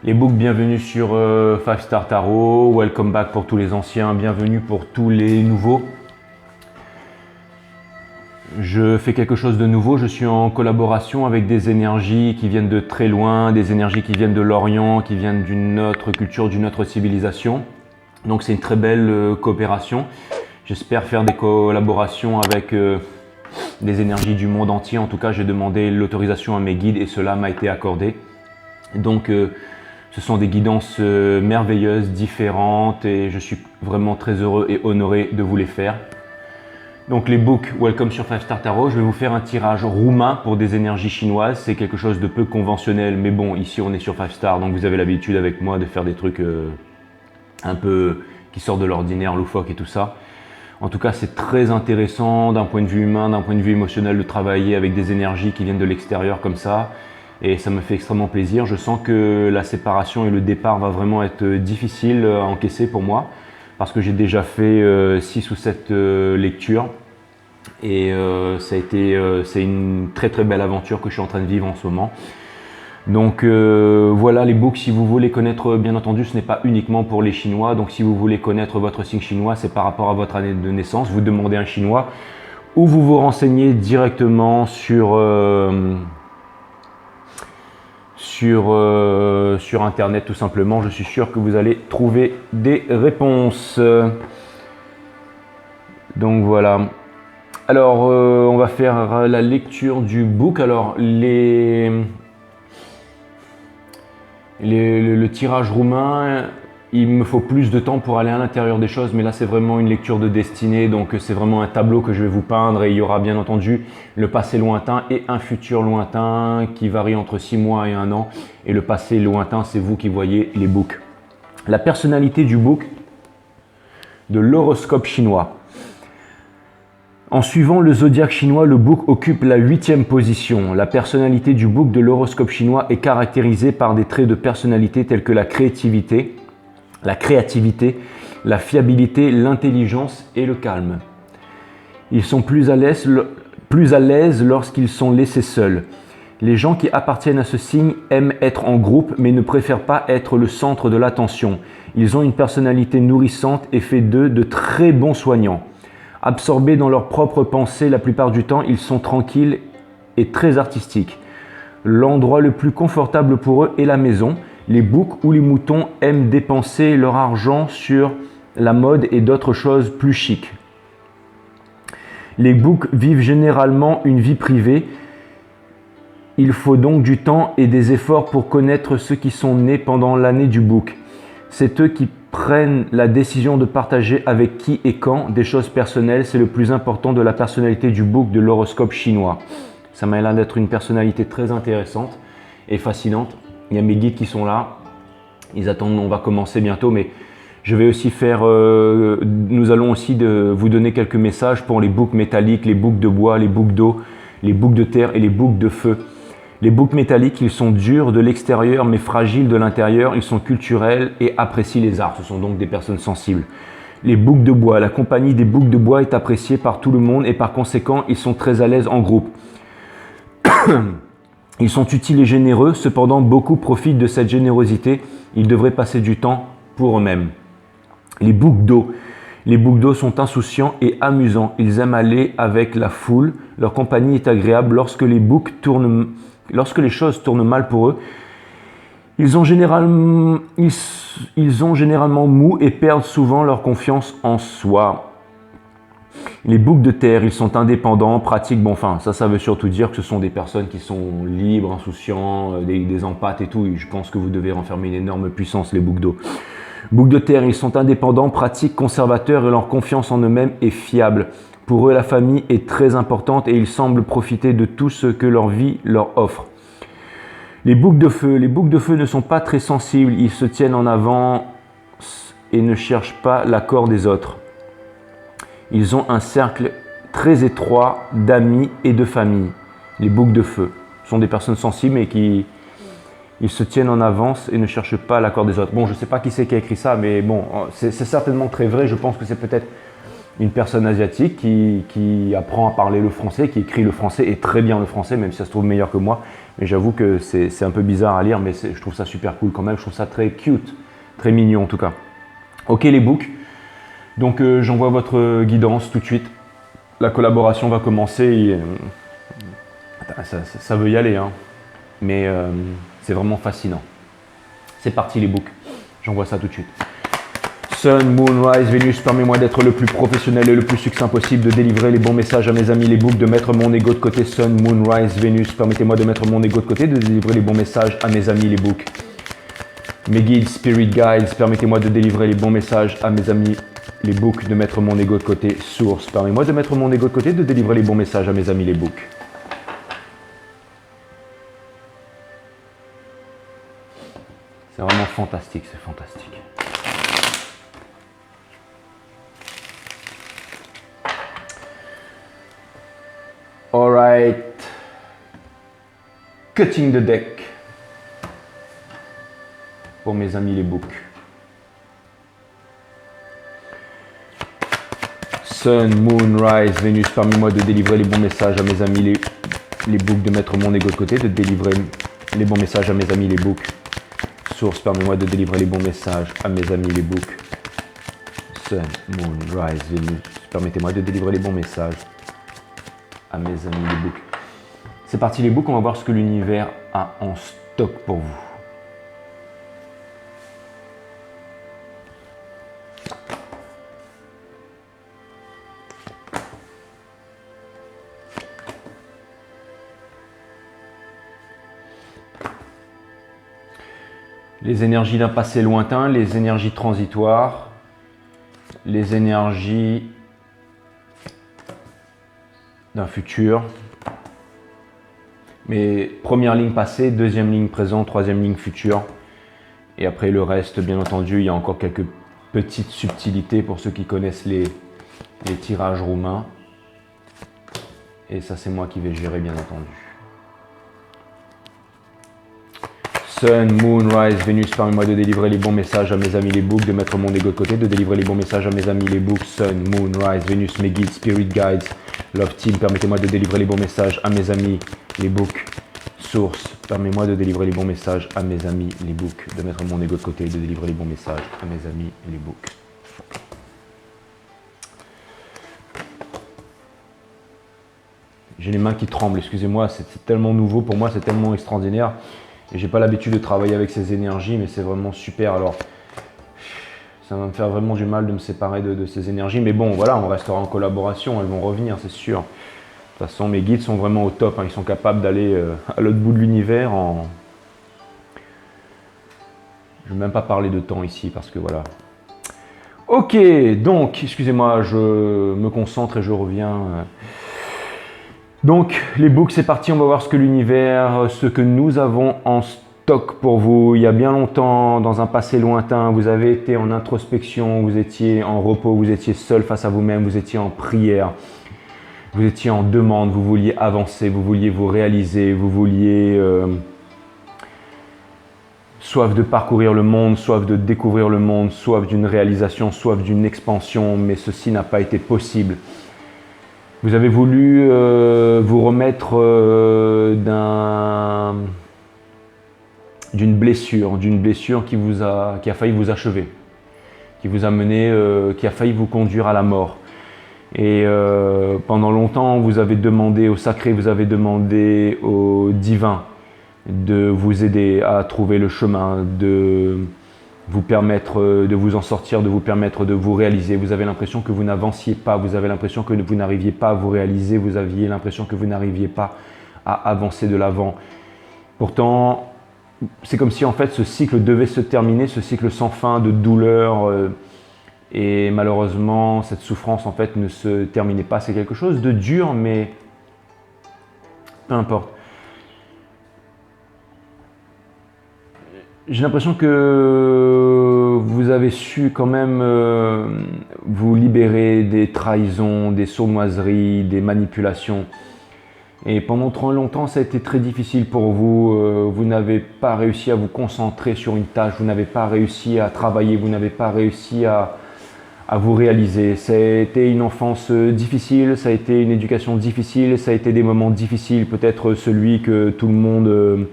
Les books, bienvenue sur 5 Star Tarot, welcome back pour tous les anciens, bienvenue pour tous les nouveaux. Je fais quelque chose de nouveau, je suis en collaboration avec des énergies qui viennent de très loin, des énergies qui viennent de l'Orient, qui viennent d'une autre culture, d'une autre civilisation. Donc c'est une très belle coopération. J'espère faire des collaborations avec des énergies du monde entier. En tout cas, j'ai demandé l'autorisation à mes guides et cela m'a été accordé. Donc ce sont des guidances merveilleuses, différentes et je suis vraiment très heureux et honoré de vous les faire. Donc les books Welcome sur 5 Star Tarot, je vais vous faire un tirage roumain pour des énergies chinoises. C'est quelque chose de peu conventionnel, mais bon, ici on est sur 5 Star, donc vous avez l'habitude avec moi de faire des trucs un peu qui sortent de l'ordinaire, loufoque et tout ça. En tout cas, c'est très intéressant d'un point de vue humain, d'un point de vue émotionnel de travailler avec des énergies qui viennent de l'extérieur comme ça. Et ça me fait extrêmement plaisir. Je sens que la séparation et le départ va vraiment être difficile à encaisser pour moi parce que j'ai déjà fait 6 ou 7 lectures et c'est une très très belle aventure que je suis en train de vivre en ce moment. Donc voilà les books, si vous voulez connaître, bien entendu, ce n'est pas uniquement pour les Chinois. Donc si vous voulez connaître votre signe chinois, c'est par rapport à votre année de naissance. Vous demandez un Chinois ou vous vous renseignez directement sur internet tout simplement. Je suis sûr que vous allez trouver des réponses. Donc voilà. Alors on va faire la lecture du book. Alors le tirage roumain, il me faut plus de temps pour aller à l'intérieur des choses, mais là c'est vraiment une lecture de destinée, donc c'est vraiment un tableau que je vais vous peindre et il y aura bien entendu le passé lointain et un futur lointain qui varie entre 6 mois et 1 an. Et le passé lointain, c'est vous qui voyez les books. La personnalité du book de l'horoscope chinois. En suivant le zodiaque chinois, le book occupe la 8e position. La personnalité du book de l'horoscope chinois est caractérisée par des traits de personnalité tels que la créativité, la fiabilité, l'intelligence et le calme. Ils sont plus à l'aise lorsqu'ils sont laissés seuls. Les gens qui appartiennent à ce signe aiment être en groupe mais ne préfèrent pas être le centre de l'attention. Ils ont une personnalité nourrissante et fait d'eux de très bons soignants. Absorbés dans leurs propres pensées, la plupart du temps, ils sont tranquilles et très artistiques. L'endroit le plus confortable pour eux est la maison. Les boucs ou les moutons aiment dépenser leur argent sur la mode et d'autres choses plus chics. Les boucs vivent généralement une vie privée. Il faut donc du temps et des efforts pour connaître ceux qui sont nés pendant l'année du bouc. C'est eux qui prennent la décision de partager avec qui et quand des choses personnelles. C'est le plus important de la personnalité du bouc de l'horoscope chinois. Ça m'a l'air d'être une personnalité très intéressante et fascinante. Il y a mes guides qui sont là. Ils attendent, on va commencer bientôt, mais je vais aussi faire, nous allons aussi vous donner quelques messages pour les boucs métalliques, les boucs de bois, les boucs d'eau, les boucs de terre et les boucs de feu. Les boucs métalliques, ils sont durs de l'extérieur mais fragiles de l'intérieur. Ils sont culturels et apprécient les arts. Ce sont donc des personnes sensibles. Les boucs de bois, la compagnie des boucs de bois est appréciée par tout le monde et par conséquent, ils sont très à l'aise en groupe. Ils sont utiles et généreux, cependant beaucoup profitent de cette générosité. Ils devraient passer du temps pour eux-mêmes. Les boucs d'eau. Les boucs d'eau sont insouciants et amusants. Ils aiment aller avec la foule. Leur compagnie est agréable lorsque les choses tournent mal pour eux. Ils ont généralement mou et perdent souvent leur confiance en soi. Les boucs de terre, ils sont indépendants, pratiques, bon enfin, ça veut surtout dire que ce sont des personnes qui sont libres, insouciants, des empathes et tout. Je pense que vous devez renfermer une énorme puissance, les boucs d'eau. Boucs de terre, ils sont indépendants, pratiques, conservateurs et leur confiance en eux-mêmes est fiable. Pour eux, la famille est très importante et ils semblent profiter de tout ce que leur vie leur offre. Les boucs de feu ne sont pas très sensibles, ils se tiennent en avant et ne cherchent pas l'accord des autres. Ils ont un cercle très étroit d'amis et de famille. Les boucs de feu sont des personnes sensibles et qui ils se tiennent en avance et ne cherchent pas l'accord des autres. Bon, je ne sais pas qui c'est qui a écrit ça, mais bon, c'est certainement très vrai. Je pense que c'est peut-être une personne asiatique qui apprend à parler le français, qui écrit le français et très bien le français, même si ça se trouve meilleur que moi. Mais j'avoue que c'est un peu bizarre à lire, mais je trouve ça super cool quand même. Je trouve ça très cute, très mignon en tout cas. Ok les books, donc j'envoie votre guidance tout de suite. La collaboration va commencer. Et, ça veut y aller, hein. Mais c'est vraiment fascinant. C'est parti les books, j'envoie ça tout de suite. Sun, Moon, Rise, Vénus, permets-moi d'être le plus professionnel et le plus succinct possible, de délivrer les bons messages à mes amis les books, de mettre mon ego de côté. Sun, Moon, Rise, Vénus, permettez-moi de mettre mon ego de côté, de délivrer les bons messages à mes amis les books. Mes guides, Spirit Guides, permettez-moi de délivrer les bons messages à mes amis les books, de mettre mon ego de côté. Source, permettez-moi de mettre mon ego de côté, de délivrer les bons messages à mes amis les books. C'est vraiment fantastique, c'est fantastique. Alright, cutting the deck pour mes amis les books. Sun, Moon, Rise, Vénus, permets-moi de délivrer les bons messages à mes amis les books, de mettre mon ego de côté, de délivrer les bons messages à mes amis les books. Source, permets-moi de délivrer les bons messages à mes amis les books. Sun, Moon, Rise, Vénus, permettez-moi de délivrer les bons messages à mes amis les books. C'est parti les books, on va voir ce que l'univers a en stock pour vous. Les énergies d'un passé lointain, les énergies transitoires, les énergies d'un futur. Mais première ligne passée, deuxième ligne présent, troisième ligne future. Et après le reste, bien entendu, il y a encore quelques petites subtilités pour ceux qui connaissent les tirages roumains. Et ça, c'est moi qui vais gérer, bien entendu. Sun, Moon, Rise, Vénus, permets-moi de délivrer les bons messages à mes amis les books, de mettre mon ego de côté, de délivrer les bons messages à mes amis les books. Sun, Moon, Rise, Vénus, mes guides, Spirit Guides, Love Team, permettez-moi de délivrer les bons messages à mes amis les books. Source, permets-moi de délivrer les bons messages à mes amis les books, de mettre mon ego de côté, de délivrer les bons messages à mes amis les books. J'ai les mains qui tremblent, excusez-moi, c'est tellement nouveau pour moi, c'est tellement extraordinaire. Et j'ai pas l'habitude de travailler avec ces énergies, mais c'est vraiment super. Alors, ça va me faire vraiment du mal de me séparer de ces énergies. Mais bon, voilà, on restera en collaboration, elles vont revenir, c'est sûr. De toute façon, mes guides sont vraiment au top, hein. Ils sont capables d'aller à l'autre bout de l'univers en... Je ne vais même pas parler de temps ici, parce que voilà. Ok, donc, excusez-moi, je me concentre et je reviens. Donc, les books, c'est parti, on va voir ce que l'univers, ce que nous avons en stock pour vous. Il y a bien longtemps, dans un passé lointain, vous avez été en introspection, vous étiez en repos, vous étiez seul face à vous-même, vous étiez en prière, vous étiez en demande, vous vouliez avancer, vous vouliez vous réaliser, vous vouliez soif de parcourir le monde, soif de découvrir le monde, soif d'une réalisation, soif d'une expansion, mais ceci n'a pas été possible. Vous avez voulu vous remettre d'une blessure qui a failli vous achever, qui vous a mené, qui a failli vous conduire à la mort. Et pendant longtemps, vous avez demandé au sacré, vous avez demandé au divin de vous aider à trouver le chemin, de vous permettre de vous en sortir, de vous permettre de vous réaliser. Vous avez l'impression que vous n'avanciez pas, vous avez l'impression que vous n'arriviez pas à vous réaliser, vous aviez l'impression que vous n'arriviez pas à avancer de l'avant. Pourtant, c'est comme si en fait ce cycle devait se terminer, ce cycle sans fin de douleur et malheureusement cette souffrance en fait ne se terminait pas. C'est quelque chose de dur, mais peu importe. J'ai l'impression que vous avez su quand même vous libérer des trahisons, des sournoiseries, des manipulations. Et pendant trop longtemps, ça a été très difficile pour vous. Vous n'avez pas réussi à vous concentrer sur une tâche, vous n'avez pas réussi à travailler, vous n'avez pas réussi à à vous réaliser. Ça a été une enfance difficile, ça a été une éducation difficile, ça a été des moments difficiles, peut-être celui que tout le monde,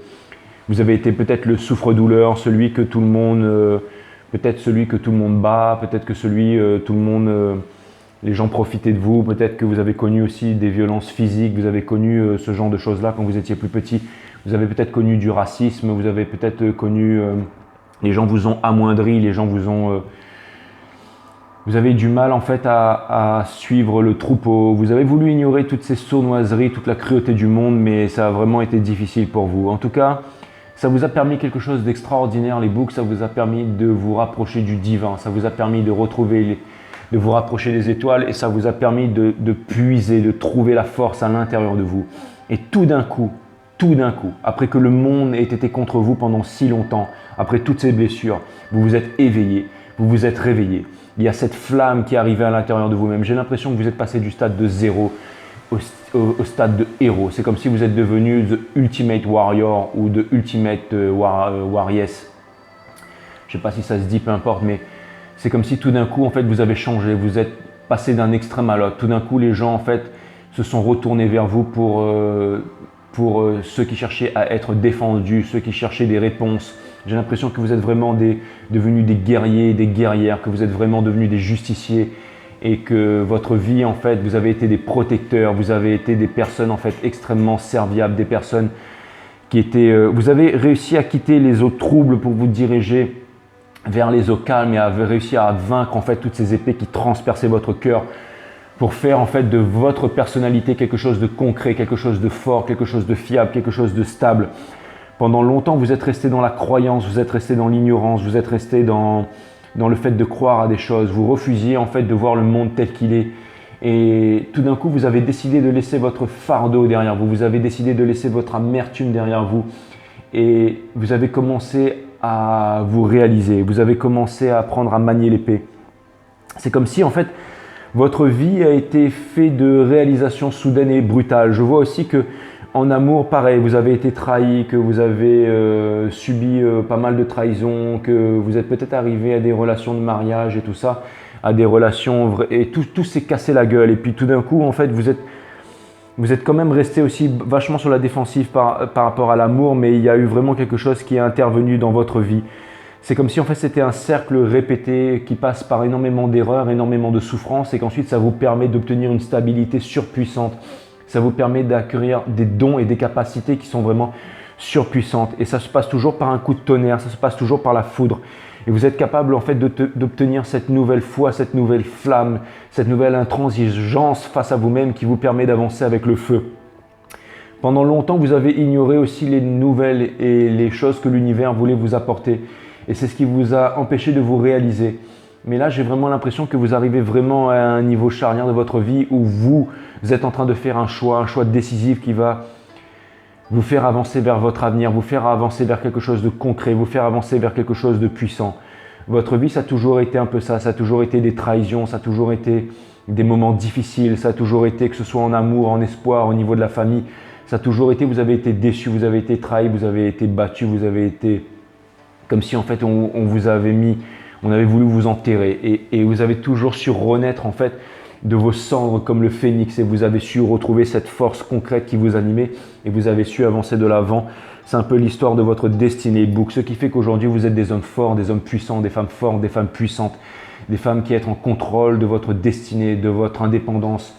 vous avez été peut-être le souffre-douleur, celui que tout le monde, peut-être celui que tout le monde bat, peut-être que celui, tout le monde, les gens profitaient de vous, peut-être que vous avez connu aussi des violences physiques, vous avez connu ce genre de choses-là quand vous étiez plus petit, vous avez peut-être connu du racisme, vous avez peut-être connu, les gens vous ont amoindri, les gens vous ont... vous avez eu du mal en fait à suivre le troupeau, vous avez voulu ignorer toutes ces sournoiseries, toute la cruauté du monde, mais ça a vraiment été difficile pour vous. En tout cas, ça vous a permis quelque chose d'extraordinaire, les books, ça vous a permis de vous rapprocher du divin, ça vous a permis de retrouver, de vous rapprocher des étoiles et ça vous a permis de puiser, de trouver la force à l'intérieur de vous. Et tout d'un coup, après que le monde ait été contre vous pendant si longtemps, après toutes ces blessures, vous vous êtes éveillé, vous vous êtes réveillé. Il y a cette flamme qui est arrivée à l'intérieur de vous-même. J'ai l'impression que vous êtes passé du stade de zéro au stade de héros. C'est comme si vous êtes devenu The Ultimate Warrior ou The Ultimate Warriors. Je ne sais pas si ça se dit, peu importe, mais c'est comme si tout d'un coup, en fait, vous avez changé. Vous êtes passé d'un extrême à l'autre. Tout d'un coup, les gens, en fait, se sont retournés vers vous pour ceux qui cherchaient à être défendus, ceux qui cherchaient des réponses. J'ai l'impression que vous êtes vraiment devenus des guerriers, des guerrières, que vous êtes vraiment devenus des justiciers et que votre vie, en fait, vous avez été des protecteurs, vous avez été des personnes, en fait, extrêmement serviables, des personnes qui étaient... vous avez réussi à quitter les eaux troubles pour vous diriger vers les eaux calmes et avez réussi à vaincre, en fait, toutes ces épées qui transperçaient votre cœur pour faire, en fait, de votre personnalité quelque chose de concret, quelque chose de fort, quelque chose de fiable, quelque chose de stable. Pendant longtemps, vous êtes resté dans la croyance, vous êtes resté dans l'ignorance, vous êtes resté dans le fait de croire à des choses. Vous refusiez en fait de voir le monde tel qu'il est. Et tout d'un coup, vous avez décidé de laisser votre fardeau derrière vous. Vous avez décidé de laisser votre amertume derrière vous. Et vous avez commencé à vous réaliser. Vous avez commencé à apprendre à manier l'épée. C'est comme si en fait, votre vie a été faite de réalisations soudaines et brutales. Je vois aussi que en amour, pareil, vous avez été trahi, que vous avez subi pas mal de trahisons, que vous êtes peut-être arrivé à des relations de mariage et tout ça, à des relations et tout s'est cassé la gueule. Et puis tout d'un coup, en fait, vous êtes quand même resté aussi vachement sur la défensive par rapport à l'amour, mais il y a eu vraiment quelque chose qui est intervenu dans votre vie. C'est comme si en fait c'était un cercle répété qui passe par énormément d'erreurs, énormément de souffrances et qu'ensuite ça vous permet d'obtenir une stabilité surpuissante. Ça vous permet d'acquérir des dons et des capacités qui sont vraiment surpuissantes. Et ça se passe toujours par un coup de tonnerre, ça se passe toujours par la foudre. Et vous êtes capable en fait d'obtenir cette nouvelle foi, cette nouvelle flamme, cette nouvelle intransigeance face à vous-même qui vous permet d'avancer avec le feu. Pendant longtemps, vous avez ignoré aussi les nouvelles et les choses que l'univers voulait vous apporter. Et c'est ce qui vous a empêché de vous réaliser. Mais là, j'ai vraiment l'impression que vous arrivez vraiment à un niveau charnière de votre vie où vous êtes en train de faire un choix décisif qui va vous faire avancer vers votre avenir, vous faire avancer vers quelque chose de concret, vous faire avancer vers quelque chose de puissant. Votre vie, ça a toujours été un peu ça a toujours été des trahisons, ça a toujours été des moments difficiles, ça a toujours été, que ce soit en amour, en espoir, au niveau de la famille, ça a toujours été, vous avez été déçus, vous avez été trahis, vous avez été battus, vous avez été comme si en fait on vous avait mis... On avait voulu vous enterrer et vous avez toujours su renaître en fait de vos cendres comme le phénix et vous avez su retrouver cette force concrète qui vous animait et vous avez su avancer de l'avant. C'est un peu l'histoire de votre destinée book, ce qui fait qu'aujourd'hui vous êtes des hommes forts, des hommes puissants, des femmes fortes, des femmes puissantes, des femmes qui êtes en contrôle de votre destinée, de votre indépendance.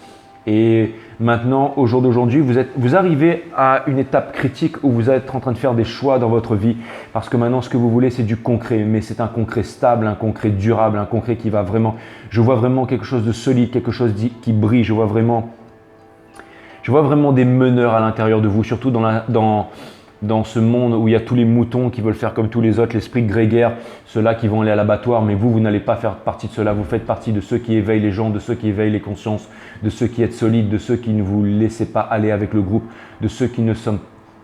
Et maintenant, au jour d'aujourd'hui, vous arrivez à une étape critique où vous êtes en train de faire des choix dans votre vie parce que maintenant, ce que vous voulez, c'est du concret, mais c'est un concret stable, un concret durable, un concret qui va vraiment… Je vois vraiment quelque chose de solide, quelque chose qui brille. Je vois vraiment des meneurs à l'intérieur de vous, surtout dans ce monde où il y a tous les moutons qui veulent faire comme tous les autres, l'esprit grégaire, ceux-là qui vont aller à l'abattoir, mais vous n'allez pas faire partie de cela. Vous faites partie de ceux qui éveillent les gens, de ceux qui éveillent les consciences, de ceux qui êtes solides, de ceux qui ne vous laissez pas aller avec le groupe, de ceux qui ne sont…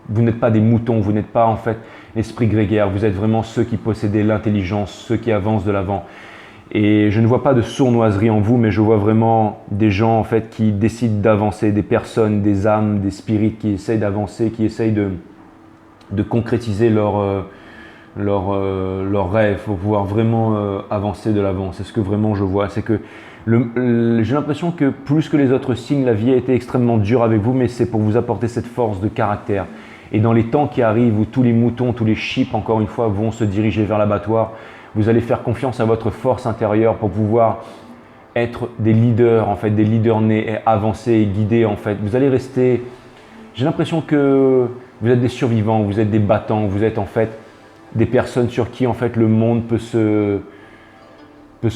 Vous n'êtes pas des moutons, vous n'êtes pas en fait l'esprit grégaire, vous êtes vraiment ceux qui possédez l'intelligence, ceux qui avancent de l'avant. Et je ne vois pas de sournoiserie en vous, mais je vois vraiment des gens en fait qui décident d'avancer, des personnes, des âmes, des spirites qui essayent d'avancer, qui essayent de concrétiser leurs rêves, pour pouvoir vraiment avancer de l'avant. C'est ce que vraiment je vois. C'est que j'ai l'impression que plus que les autres signes, la vie a été extrêmement dure avec vous, mais c'est pour vous apporter cette force de caractère. Et dans les temps qui arrivent où tous les moutons, tous les chips, encore une fois, vont se diriger vers l'abattoir, vous allez faire confiance à votre force intérieure pour pouvoir être des leaders, en fait, des leaders nés et avancer et guider, en fait. Vous allez rester, j'ai l'impression que vous êtes des survivants, vous êtes des battants, vous êtes en fait des personnes sur qui en fait le monde peut se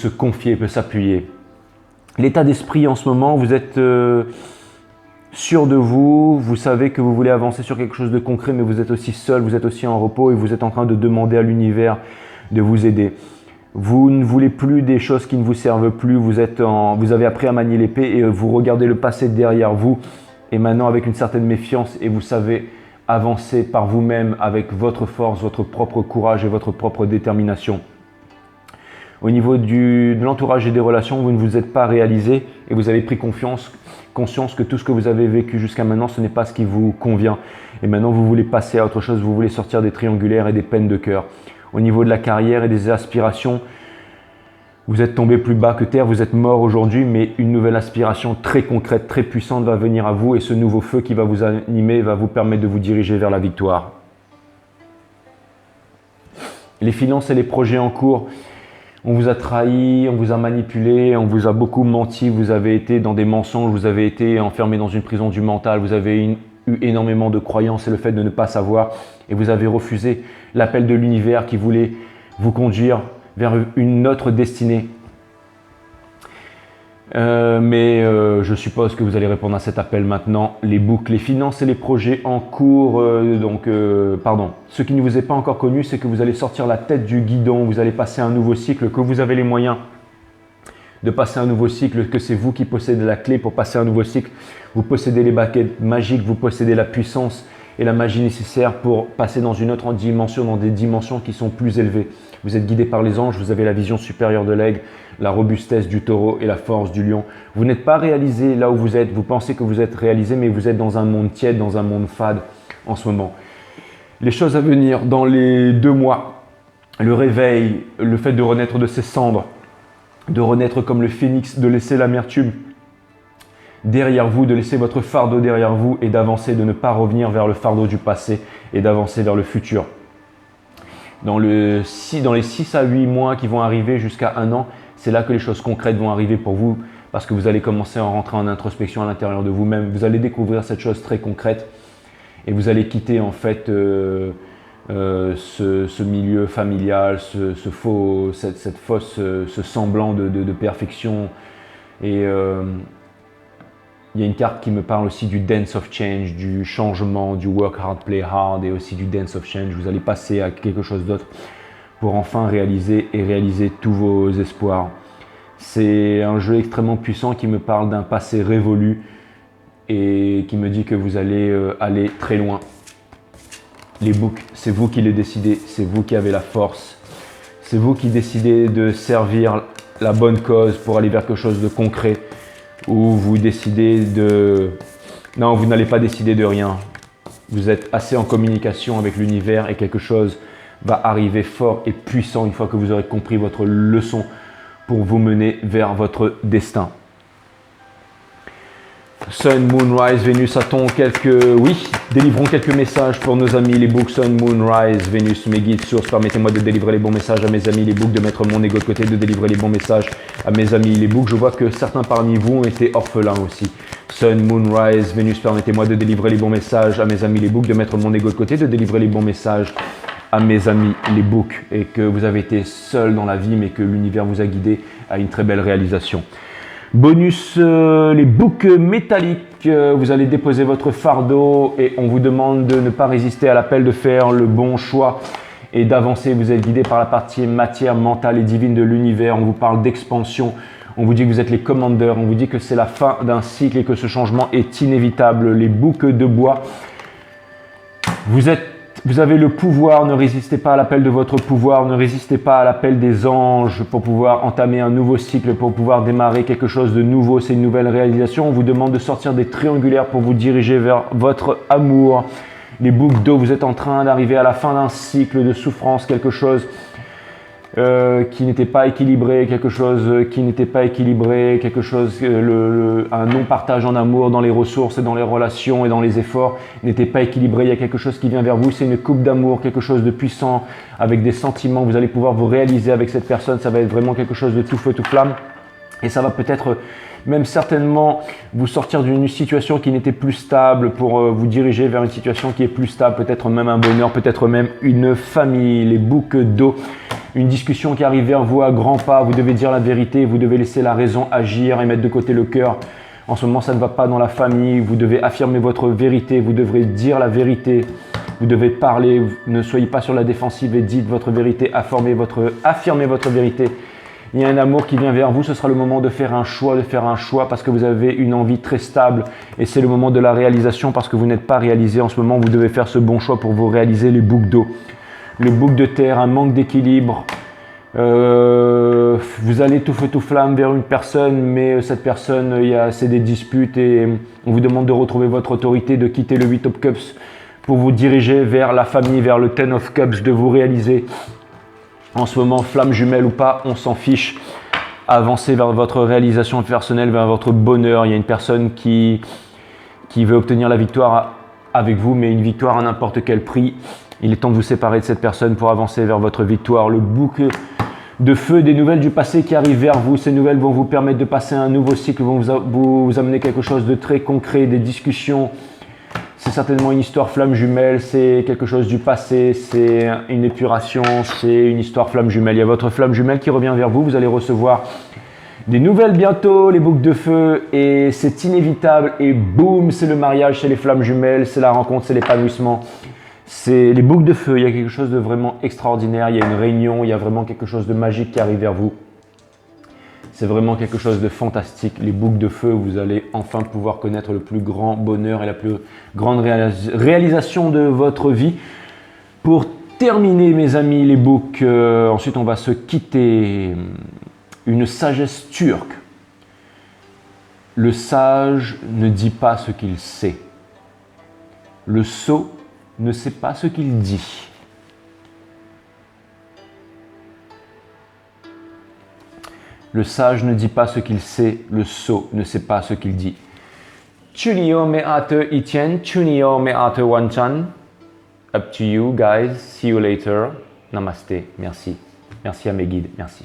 confier, peut s'appuyer. L'état d'esprit en ce moment, vous êtes sûr de vous, vous savez que vous voulez avancer sur quelque chose de concret, mais vous êtes aussi seul, vous êtes aussi en repos et vous êtes en train de demander à l'univers de vous aider. Vous ne voulez plus des choses qui ne vous servent plus, vous avez appris à manier l'épée et vous regardez le passé derrière vous et maintenant avec une certaine méfiance et vous savez avancer par vous-même avec votre force, votre propre courage et votre propre détermination. Au niveau de l'entourage et des relations, vous ne vous êtes pas réalisé et vous avez pris conscience que tout ce que vous avez vécu jusqu'à maintenant, ce n'est pas ce qui vous convient. Et maintenant, vous voulez passer à autre chose, vous voulez sortir des triangulaires et des peines de cœur. Au niveau de la carrière et des aspirations, vous êtes tombé plus bas que terre, vous êtes mort aujourd'hui, mais une nouvelle aspiration très concrète, très puissante va venir à vous et ce nouveau feu qui va vous animer va vous permettre de vous diriger vers la victoire. Les finances et les projets en cours, on vous a trahi, on vous a manipulé, on vous a beaucoup menti, vous avez été dans des mensonges, vous avez été enfermé dans une prison du mental, vous avez eu énormément de croyances et le fait de ne pas savoir et vous avez refusé l'appel de l'univers qui voulait vous conduire vers une autre destinée. Je suppose que vous allez répondre à cet appel maintenant. Les boucles, les finances et les projets en cours. Ce qui ne vous est pas encore connu, c'est que vous allez sortir la tête du guidon, vous allez passer un nouveau cycle, que vous avez les moyens de passer un nouveau cycle, que c'est vous qui possédez la clé pour passer un nouveau cycle. Vous possédez les baguettes magiques, vous possédez la puissance et la magie nécessaire pour passer dans une autre dimension, dans des dimensions qui sont plus élevées. Vous êtes guidé par les anges, vous avez la vision supérieure de l'aigle, la robustesse du taureau et la force du lion. Vous n'êtes pas réalisé là où vous êtes, vous pensez que vous êtes réalisé, mais vous êtes dans un monde tiède, dans un monde fade en ce moment. Les choses à venir dans les 2 mois, le réveil, le fait de renaître de ses cendres, de renaître comme le phénix, de laisser l'amertume derrière vous, de laisser votre fardeau derrière vous et d'avancer, de ne pas revenir vers le fardeau du passé et d'avancer vers le futur. Dans les 6 à 8 mois qui vont arriver jusqu'à 1 an, c'est là que les choses concrètes vont arriver pour vous parce que vous allez commencer à rentrer en introspection à l'intérieur de vous-même. Vous allez découvrir cette chose très concrète et vous allez quitter en fait ce milieu familial, ce semblant de perfection. Et il y a une carte qui me parle aussi du dance of change, du changement, du work hard, play hard et aussi du dance of change. Vous allez passer à quelque chose d'autre pour enfin réaliser tous vos espoirs. C'est un jeu extrêmement puissant qui me parle d'un passé révolu et qui me dit que vous allez aller très loin. Les books, c'est vous qui les décidez, c'est vous qui avez la force. C'est vous qui décidez de servir la bonne cause pour aller vers quelque chose de concret. Ou vous décidez de... Non, vous n'allez pas décider de rien. Vous êtes assez en communication avec l'univers et quelque chose va arriver fort et puissant une fois que vous aurez compris votre leçon pour vous mener vers votre destin. Sun, Moon, Rise, Vénus, attend délivrons quelques messages pour nos amis les books. Sun, Moon, Rise, Vénus, mes guides, sources, permettez-moi de délivrer les bons messages à mes amis les books, de mettre mon ego de côté, de délivrer les bons messages à mes amis les books. Je vois que certains parmi vous ont été orphelins aussi. Sun, Moon, Rise, Vénus, permettez-moi de délivrer les bons messages à mes amis les books, de mettre mon ego de côté, de délivrer les bons messages à mes amis les books et que vous avez été seul dans la vie mais que l'univers vous a guidé à une très belle réalisation. Bonus, les boucs métalliques, vous allez déposer votre fardeau et on vous demande de ne pas résister à l'appel de faire le bon choix et d'avancer. Vous êtes guidé par la partie matière, mentale et divine de l'univers. On vous parle d'expansion, on vous dit que vous êtes les commandeurs, on vous dit que c'est la fin d'un cycle et que ce changement est inévitable. Les boucs de bois, vous avez le pouvoir, ne résistez pas à l'appel de votre pouvoir, ne résistez pas à l'appel des anges pour pouvoir entamer un nouveau cycle, pour pouvoir démarrer quelque chose de nouveau, c'est une nouvelle réalisation. On vous demande de sortir des triangulaires pour vous diriger vers votre amour, Les boucles d'eau, vous êtes en train d'arriver à la fin d'un cycle de souffrance, quelque chose qui n'était pas équilibré, quelque chose qui n'était pas équilibré, quelque chose, un non-partage en amour dans les ressources et dans les relations et dans les efforts n'était pas équilibré. Il y a quelque chose qui vient vers vous, c'est une coupe d'amour, quelque chose de puissant avec des sentiments. Vous allez pouvoir vous réaliser avec cette personne, ça va être vraiment quelque chose de tout feu, tout flamme. Et ça va peut-être même certainement vous sortir d'une situation qui n'était plus stable pour vous diriger vers une situation qui est plus stable, peut-être même un bonheur, peut-être même une famille, les boucles d'eau. Une discussion qui arrive vers vous à grands pas, vous devez dire la vérité, vous devez laisser la raison agir et mettre de côté le cœur. En ce moment, ça ne va pas dans la famille, vous devez affirmer votre vérité, vous devrez dire la vérité, vous devez parler, ne soyez pas sur la défensive et dites votre vérité, affirmez votre vérité. Il y a un amour qui vient vers vous, ce sera le moment de faire un choix parce que vous avez une envie très stable et c'est le moment de la réalisation parce que vous n'êtes pas réalisé en ce moment, vous devez faire ce bon choix pour vous réaliser. Les boucles d'eau. Le bouc de terre, un manque d'équilibre. Vous allez tout feu tout flamme vers une personne, mais cette personne, c'est des disputes et on vous demande de retrouver votre autorité, de quitter le 8 of Cups pour vous diriger vers la famille, vers le 10 of Cups, de vous réaliser. En ce moment, flamme jumelle ou pas, on s'en fiche. Avancez vers votre réalisation personnelle, vers votre bonheur. Il y a une personne qui veut obtenir la victoire avec vous, mais une victoire à n'importe quel prix. Il est temps de vous séparer de cette personne pour avancer vers votre victoire. Le bouc de feu, des nouvelles du passé qui arrivent vers vous. Ces nouvelles vont vous permettre de passer un nouveau cycle, vont vous amener quelque chose de très concret, des discussions. C'est certainement une histoire flamme jumelle, c'est quelque chose du passé, c'est une épuration, c'est une histoire flamme jumelle. Il y a votre flamme jumelle qui revient vers vous, vous allez recevoir des nouvelles bientôt, les boucles de feu, et c'est inévitable. Et boum, c'est le mariage, c'est les flammes jumelles, c'est la rencontre, c'est l'épanouissement. C'est les boucles de feu, il y a quelque chose de vraiment extraordinaire, il y a une réunion, il y a vraiment quelque chose de magique qui arrive vers vous. C'est vraiment quelque chose de fantastique. Les boucles de feu, vous allez enfin pouvoir connaître le plus grand bonheur et la plus grande réalisation de votre vie. Pour terminer, mes amis, les boucles, ensuite on va se quitter. Une sagesse turque. Le sage ne dit pas ce qu'il sait. Le sot ne sait pas ce qu'il dit. Le sage ne dit pas ce qu'il sait, le sot ne sait pas ce qu'il dit. Chunio me ate itien, chunio me ate wanchan. Up to you guys, see you later. Namaste, merci. Merci à mes guides, merci.